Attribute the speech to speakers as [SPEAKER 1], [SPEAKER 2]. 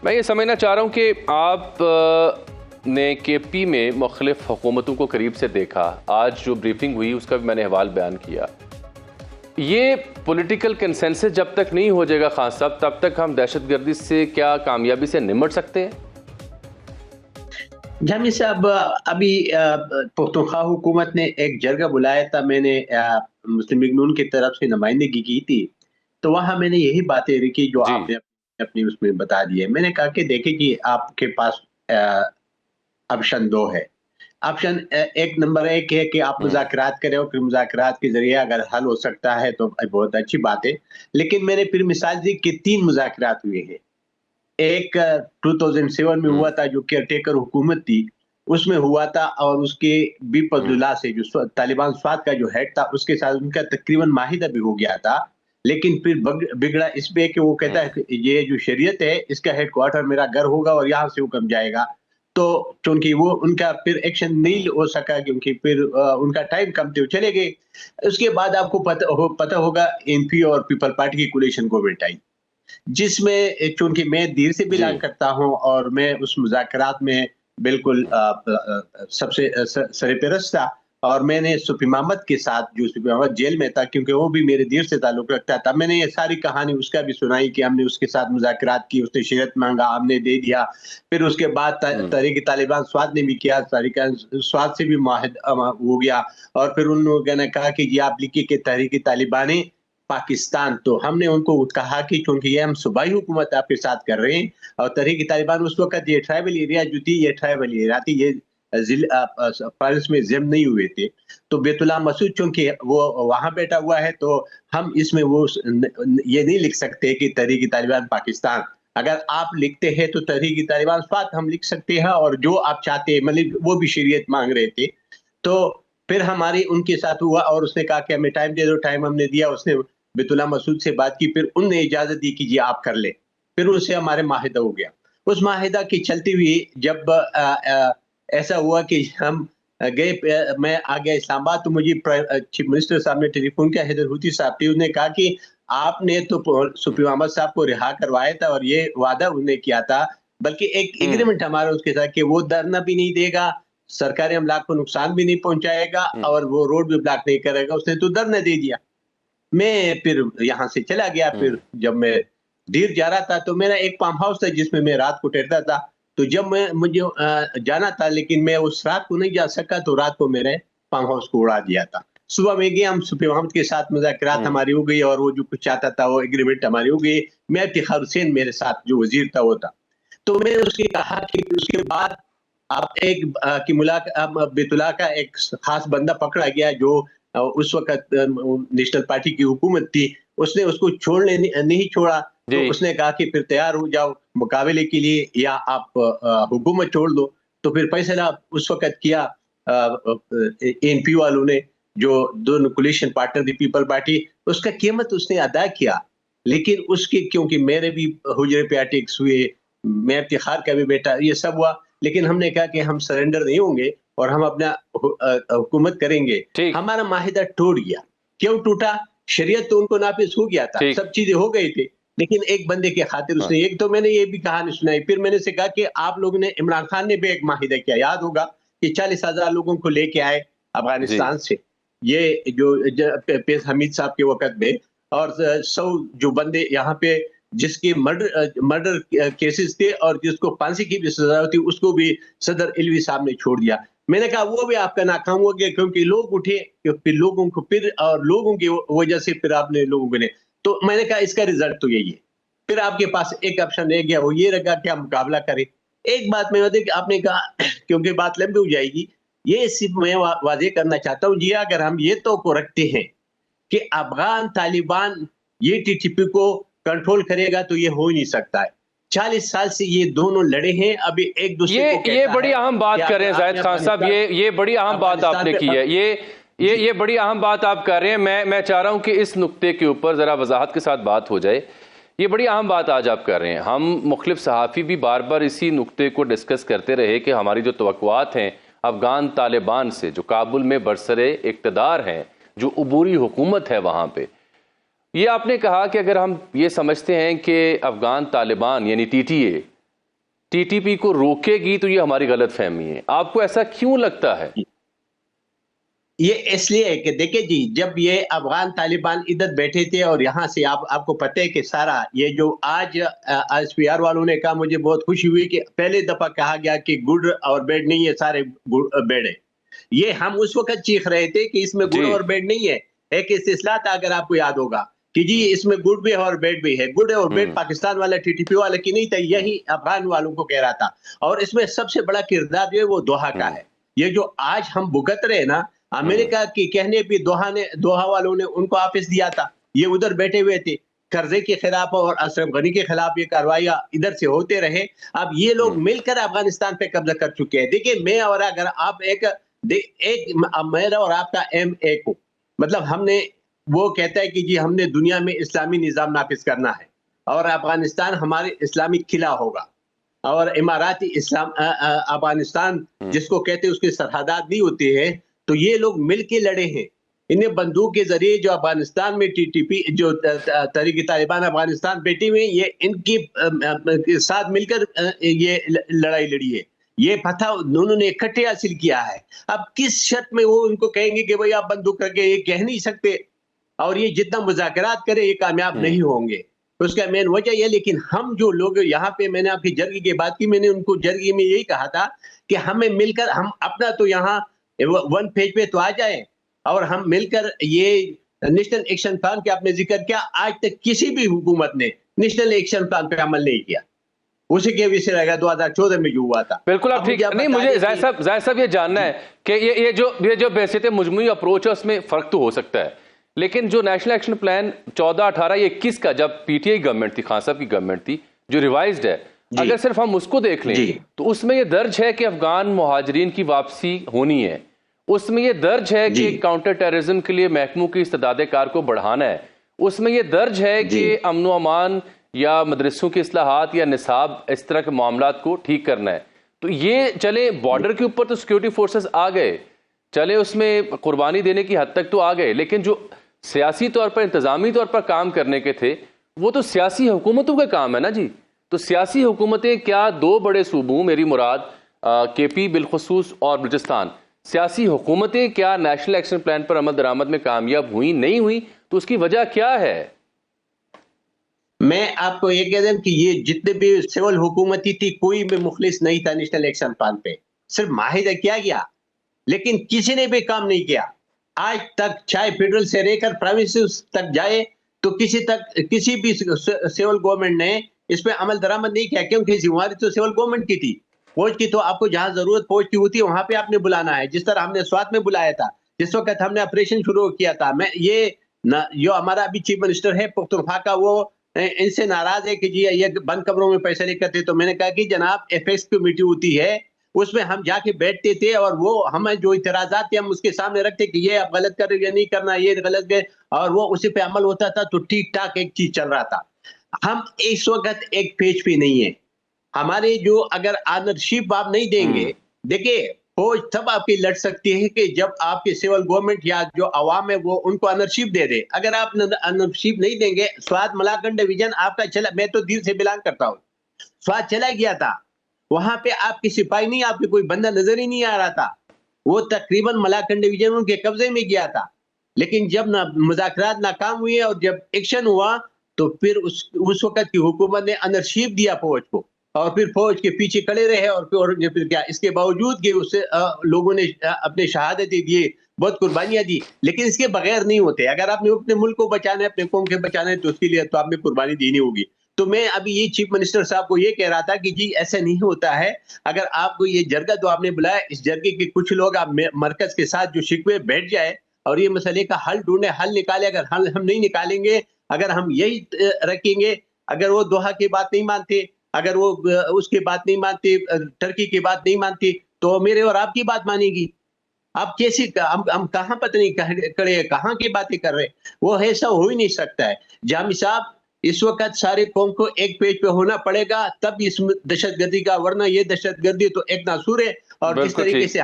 [SPEAKER 1] میں یہ سمجھنا چاہ رہا ہوں کہ آپ نے کے پی میں مختلف حکومتوں کو قریب سے دیکھا، آج جو بریفنگ ہوئی اس کا بھی میں نے حوال بیان کیا. یہ پولیٹیکل کنسنسس جب تک نہیں ہو جائے گا خان صاحب، تب تک ہم دہشت گردی سے کیا کامیابی سے نمٹ سکتے ہیں؟
[SPEAKER 2] جامی صاحب، ابھی پختونخوا حکومت نے ایک جرگہ بلایا تھا، میں نے مسلم لیگ نون کی طرف سے نمائندگی کی تھی، تو وہاں میں نے یہی باتیں رکھی جو
[SPEAKER 1] جی
[SPEAKER 2] آپ نے اپنی اس میں بتا دی ہے. میں نے کہا کہ دیکھیں کہ آپ کے پاس آپشن دو ہے. آپشن ایک نمبر ایک ہے کہ آپ مذاکرات کریں، اور پھر مذاکرات کے ذریعے اگر حل ہو سکتا ہے تو بہت اچھی بات ہے. لیکن میں نے پھر مثال دی کہ 3 مذاکرات ہوئے ہیں. ایک 2007 میں ہوا تھا جو کیئر ٹیکر حکومت تھی، اس میں ہوا تھا، اور اس کے بی فضل اللہ سے جو طالبان سوات کا جو ہیڈ تھا اس کے ساتھ ان کا تقریباً معاہدہ بھی ہو گیا تھا. لیکن پھر بگڑا اس پہ کہ وہ کہتا ہے کہ یہ جو شریعت ہے اس کا ہیڈ کوارٹر میرا گھر ہوگا اور یہاں سے حکم جائے گا. تو چونکہ وہ ان کا پھر ایکشن نہیں ہو سکا، کیونکہ پھر ان کا ٹائم کم تھے، وہ چلے گئے. اس کے بعد آپ کو پتہ ہوگا این پی اور پیپل پارٹی کی کولیشن گورنمنٹ آئی، جس میں چونکہ میں دیر سے بلانگ کرتا ہوں اور میں اس مذاکرات میں بالکل سب سے سرپرست تھا، اور میں نے سپی محمد کے ساتھ، جو سپی محمد جیل میں تھا کیونکہ وہ بھی میرے دیر سے تعلق رکھتا تھا، میں نے یہ ساری کہانی اس کا بھی سنائی کہ ہم نے اس کے ساتھ مذاکرات کی، اس نے شریعت مانگا، ہم نے دے دیا. پھر اس کے بعد تحریک طالبان سوات نے بھی کیا، تحریک سوات سے بھی معاہدہ ہو گیا، اور پھر ان لوگوں نے کہا کہ یہ آپ لکھیے کہ تحریک طالبان پاکستان. تو ہم نے ان کو کہا کہ چونکہ یہ ہم صوبائی حکومت آپ کے ساتھ کر رہے ہیں، اور تحریک طالبان اس وقت یہ ٹرائبل ایریا جو تھی، یہ ٹرائبل ایریا تھی، یہ فارس میں ضم نہیں ہوئے تھے. تو بیت اللہ مسعود چونکہ وہ وہاں بیٹھا ہوا ہے، تو ہم اس میں وہ یہ نہیں لکھ سکتے کہ تحریک طالبان پاکستان. اگر آپ لکھتے ہیں تو تحریک طالبان سوات ہم لکھ سکتے ہیں، اور جو آپ چاہتے ہیں، مطلب وہ بھی شریعت مانگ رہے تھے. تو پھر ہماری ان کے ساتھ ہوا، اور اس نے کہا کہ ہمیں ٹائم دے دو. ٹائم ہم نے دیا، اس نے بیت اللہ مسعود سے بات کی، پھر ان نے اجازت دی کہ جی آپ کر لیں. پھر ان سے ہمارے معاہدہ ہو گیا. اس معاہدہ کی چلتی ہوئی جب ایسا ہوا کہ ہم گئے، میں آ گیا اسلام آباد، تو مجھے چیف منسٹر صاحب نے ٹیلی فون کیا، حیدر ہوتی صاحب تھی، انہوں نے کہا کہ آپ نے تو سپی محمد صاحب کو رہا کروایا تھا، اور یہ وعدہ انہوں نے کیا تھا، بلکہ ایک ایگریمنٹ ہمارا اس کے ساتھ کہ وہ دھرنا بھی نہیں دے گا، سرکاری املاک کو نقصان بھی نہیں پہنچائے گا، اور وہ روڈ بھی بلاک نہیں کرے گا. اس نے تو دھرنا دے دیا. میں پھر یہاں سے چلا گیا. پھر جب میں دیر جا رہا تھا تو میرا ایک فارم ہاؤس تھا جس میں میں رات کو ٹھہرتا تھا. تو جب مجھے جانا تھا لیکن میں اس رات کو نہیں جا سکا، تو رات کو میرے فارم ہاؤس کو اڑا دیا تھا. صبح میں گیا، ہم سپی محمد کے ساتھ مذاکرات ہماری ہو گئی، اور وہ جو کچھ چاہتا تھا وہ ایگریمنٹ ہماری ہو گئی. میں افتخار حسین میرے ساتھ جو وزیر تھا وہ تھا. تو میں نے اس سے کہا کہ اس کے بعد آپ ایک کی ملاقات، بیت اللہ کا ایک خاص بندہ پکڑا گیا جو اس وقت نیشنل پارٹی کی حکومت تھی، اس نے اس کو چھوڑنے نہیں چھوڑا. تو اس نے کہا کہ پھر تیار ہو جاؤ مقابلے کے لیے، یا آپ حکومت چھوڑ دو. تو پھر فیصلہ اس وقت کیا این پی والوں نے، جو دونوں coalition partner the People Party, اس کا قیمت اس نے ادا کیا. لیکن اس کے کیونکہ میرے بھی حجرے پہ اٹیکس ہوئے، میں افتخار کا بھی بیٹا، یہ سب ہوا، لیکن ہم نے کہا کہ ہم سرنڈر نہیں ہوں گے اور ہم اپنا حکومت کریں گے. ہمارا معاہدہ ٹوٹ گیا. کیوں ٹوٹا؟ شریعت تو ان کو نافذ ہو گیا تھا، سب چیزیں ہو گئی تھی، لیکن ایک بندے کے خاطر اس نے ایک، تو میں نے یہ بھی کہانی سنائی. پھر میں نے سے کہا کہ آپ لوگوں نے، عمران خان نے بھی ایک معاہدہ کیا، یاد ہوگا، کہ 40,000 لوگوں کو لے کے آئے افغانستان سے، یہ جو پیز حمید صاحب کے وقت میں، اور 100 جو بندے یہاں پہ جس کے مرڈر کیسز تھے اور جس کو پھانسی کی بھی سزا ہوتی، اس کو بھی صدر علوی صاحب نے چھوڑ دیا. میں نے کہا وہ بھی آپ کا ناکام ہو گیا، کیونکہ لوگ اٹھے، پھر لوگوں کو پھر، اور لوگوں کی وجہ سے پھر آپ نے لوگوں کو نے. تو میں نے کہا اس کا رزلٹ تو یہی ہے. پھر آپ کے پاس ایک آپشن رہ گیا، وہ یہ رہا کہ آپ مقابلہ کریں. ایک بات میں آپ نے کہا، کیونکہ بات لمبی ہو جائے گی، یہ صرف میں واضح کرنا چاہتا ہوں جی، اگر ہم یہ تو رکھتے ہیں کہ افغان طالبان یہ ٹی ٹی پی کو کنٹرول کرے گا، تو یہ ہو نہیں سکتا ہے. 40 سال سے یہ دونوں لڑے ہیں، ابھی ایک دوسرے کو
[SPEAKER 1] یہ بڑی اہم بات کر رہے ہیں زاہد خان صاحب، یہ بڑی اہم بات آپ نے کی ہے، یہ بڑی اہم بات آپ کر رہے ہیں. میں چاہ رہا ہوں کہ اس نقطے کے اوپر ذرا وضاحت کے ساتھ بات ہو جائے. یہ بڑی اہم بات آج آپ کر رہے ہیں. ہم مختلف صحافی بھی بار بار اسی نقطے کو ڈسکس کرتے رہے کہ ہماری جو توقعات ہیں افغان طالبان سے، جو کابل میں برسر اقتدار ہیں، جو عبوری حکومت ہے وہاں پہ، یہ آپ نے کہا کہ اگر ہم یہ سمجھتے ہیں کہ افغان طالبان یعنی ٹی ٹی اے TTP کو روکے گی تو یہ ہماری غلط فہمی ہے. آپ کو ایسا کیوں لگتا ہے؟
[SPEAKER 2] یہ اس لیے ہے کہ دیکھیں جی، جب یہ افغان طالبان ادھر بیٹھے تھے اور یہاں سے آپ کو پتہ ہے کہ سارا یہ جو آج SPR والوں نے کہا، مجھے بہت خوشی ہوئی کہ پہلے دفعہ کہا گیا کہ گڈ اور بیڈ نہیں ہے، سارے بیڈ ہے. یہ ہم اس وقت چیخ رہے تھے کہ اس میں گڈ اور بیڈ نہیں ہے. ایک استثنا تھا، اگر آپ کو یاد ہوگا، کہ جی اس میں گڈ بھی ہے اور بیڈ بھی ہے. گڈ اور بیڈ پاکستان والا TTP والا کی نہیں تھا، یہی افغان والوں کو کہہ رہا تھا. اور اس میں سب سے بڑا کردار جو ہے وہ دوحہ کا ہے. یہ جو آج ہم بھگت رہے نا، امریکہ کی کہنے پہ دوحہ والوں نے ان کو آفس دیا تھا. یہ ادھر بیٹھے ہوئے تھے، قرضے کے خلاف اور اشرف غنی کے خلاف یہ کاروائیاں ادھر سے ہوتے رہے. اب یہ لوگ مل کر افغانستان پہ قبضہ کر چکے ہیں. دیکھیں، میں اور اگر آپ میرا اور آپ کا ایم ایک ہو، مطلب ہم نے وہ کہتا ہے کہ جی ہم نے دنیا میں اسلامی نظام نافذ کرنا ہے اور افغانستان ہمارے اسلامی قلعہ ہوگا، اور اماراتی اسلام افغانستان جس کو کہتے ہیں اس کی سرحدات نہیں ہوتی ہے. تو یہ لوگ مل کے لڑے ہیں. انہیں بندوق کے ذریعے جو افغانستان میں TTP جو تحریک طالبان افغانستان بیٹھی ہوئی، یہ ان کی ساتھ مل کر یہ لڑائی لڑی ہے. یہ فتح انہوں نے اکٹھے حاصل کیا ہے. اب کس شرط میں وہ ان کو کہیں گے کہ بھئی آپ بندوق کر کے، یہ کہہ نہیں سکتے. اور یہ جتنا مذاکرات کرے یہ کامیاب نہیں ہوں گے. اس کا مین وجہ یہ. لیکن ہم جو لوگ یہاں پہ، میں نے آپ کی جرگی کی بات کی، میں نے ان کو جرگی میں یہی کہا تھا کہ ہمیں مل کر ہم اپنا تو یہاں ون پیج پہ تو آ جائیں، اور ہم مل کر یہ نیشنل ایکشن پلان کے آپ نے ذکر کیا، آج تک کسی بھی حکومت نے نیشنل ایکشن پلان پہ عمل نہیں کیا. اسی کے وجہ سے رہے گا 2014 میں جو ہوا تھا.
[SPEAKER 1] بالکل آپ ٹھیک نہیں. مجھے زاہد صاحب یہ جاننا ہے کہ یہ جو بحثیت مجموعی اپروچ ہے اس میں فرق تو ہو سکتا ہے، لیکن جو نیشنل ایکشن پلان 14، 18 یا 21 کا جب PTI گورنمنٹ تھی، خان صاحب کی گورنمنٹ تھی، جو ریوائزڈ ہے، اگر صرف ہم اس کو دیکھ لیں تو اس میں یہ درج ہے کہ افغان مہاجرین کی واپسی ہونی ہے. اس میں یہ درج ہے کہ کاؤنٹر ٹیررزم کے لیے محکموں کی استعداد کار کو بڑھانا ہے. اس میں یہ درج ہے کہ امن و امان یا مدرسوں کی اصلاحات یا نصاب، اس طرح کے معاملات کو ٹھیک کرنا ہے. تو یہ چلے بارڈر کے اوپر تو سیکیورٹی فورسز آ گئے، چلے اس میں قربانی دینے کی حد تک تو آ گئے، لیکن جو سیاسی طور پر، انتظامی طور پر کام کرنے کے تھے وہ تو سیاسی حکومتوں کا کام ہے نا جی. تو سیاسی حکومتیں کیا دو بڑے صوبوں، میری مراد KP بالخصوص اور بلوچستان، سیاسی حکومتیں کیا نیشنل ایکشن پلان پر عمل درآمد میں کامیاب ہوئی نہیں ہوئی؟ تو اس کی وجہ کیا ہے؟
[SPEAKER 2] میں آپ کو یہ کہہ دوں کہ یہ جتنے بھی سول حکومتی تھی، کوئی بھی مخلص نہیں تھا نیشنل ایکشن پلان پہ. صرف معاہدہ کیا گیا، لیکن کسی نے بھی کام نہیں کیا. آج تک چاہے فیڈرل سے رہ کر پروونسز تک جائے تو کسی بھی سول گورنمنٹ نے اس پہ عمل درآمد نہیں کیا، کیونکہ ذمہ داری تو سول گورنمنٹ کی تھی. فوج کی تو آپ کو جہاں ضرورت فوج کی ہوتی ہے وہاں پہ آپ نے بلانا ہے. جس طرح ہم نے سوات میں بلایا تھا، جس وقت ہم نے آپریشن شروع کیا تھا. میں یہ جو ہمارا ابھی چیف منسٹر ہے پختونخوا کا، وہ ان سے ناراض ہے کہ جی یہ بند کمروں میں پیسے لے کرتے. تو میں نے کہا کہ جناب FX کمیٹی ہوتی ہے، اس میں ہم جا کے بیٹھتے تھے اور وہ ہمیں جو اعتراضات تھے ہم اس کے سامنے رکھتے کہ یہ آپ غلط کر رہے، یہ نہیں کرنا، یہ غلط ہے، اور وہ اسی پہ عمل ہوتا تھا. تو ٹھیک ٹھاک ایک چیز چل رہا تھا. ہم اس وقت ایک پیج پہ نہیں ہے. ہمارے جو اگر آنرشپ آپ نہیں دیں گے، دیکھیں فوج تب آپ کی لڑ سکتی ہے کہ جب آپ کی سول گورنمنٹ یا جو عوام ہے وہ ان کو آنرشپ دے دے. اگر آپ آنرشپ نہیں دیں گے، سوات ملاکنڈ ڈویژن آپ کا چلا، میں تو دل سے بلانگ کرتا ہوں، سوات چلا گیا تھا، وہاں پہ آپ کی سپاہی نہیں، آپ کے کوئی بندہ نظر ہی نہیں آ رہا تھا. وہ تقریباً ملاکنڈ ڈویژن ان کے قبضے میں گیا تھا. لیکن جب مذاکرات ناکام ہوئے اور جب ایکشن ہوا تو پھر اس وقت کی حکومت نے آنرشپ دیا فوج کو، اور پھر فوج کے پیچھے کھڑے رہے. اور پھر کیا، اس کے باوجود کہ اس سے لوگوں نے اپنے شہادتیں دیے، بہت قربانیاں دی، لیکن اس کے بغیر نہیں ہوتے. اگر آپ نے اپنے ملک کو بچانا ہے، اپنے قوم کے بچانا ہے، تو اس کے لیے تو آپ نے قربانی دینی ہوگی. تو میں ابھی یہ چیف منسٹر صاحب کو یہ کہہ رہا تھا کہ جی ایسا نہیں ہوتا ہے. اگر آپ کو یہ جرگہ تو آپ نے بلایا، اس جرگے کے کچھ لوگ آپ مرکز کے ساتھ جو شکوے بیٹھ جائے اور یہ مسئلے کا حل ڈھونڈے، حل نکالے. اگر حل ہم نہیں نکالیں گے، اگر ہم یہی رکھیں گے، اگر وہ دوحہ کی بات نہیں مانتے، اگر وہ اس کی بات نہیں مانتے، ترکی کی بات نہیں مانتی، تو میرے اور آپ کی بات مانے گی. آپ کیسی، ہم کہاں پتہ نہیں کھڑے، کہاں کی باتیں کر رہے. وہ ایسا ہو ہی نہیں سکتا ہے. جامی صاحب، اس وقت سارے قوم کو ایک پیج پہ ہونا پڑے گا، تب اس دہشت گردی کا، ورنہ یہ دہشت گردی تو ایک ناسور ہے. اور جس طریقے سے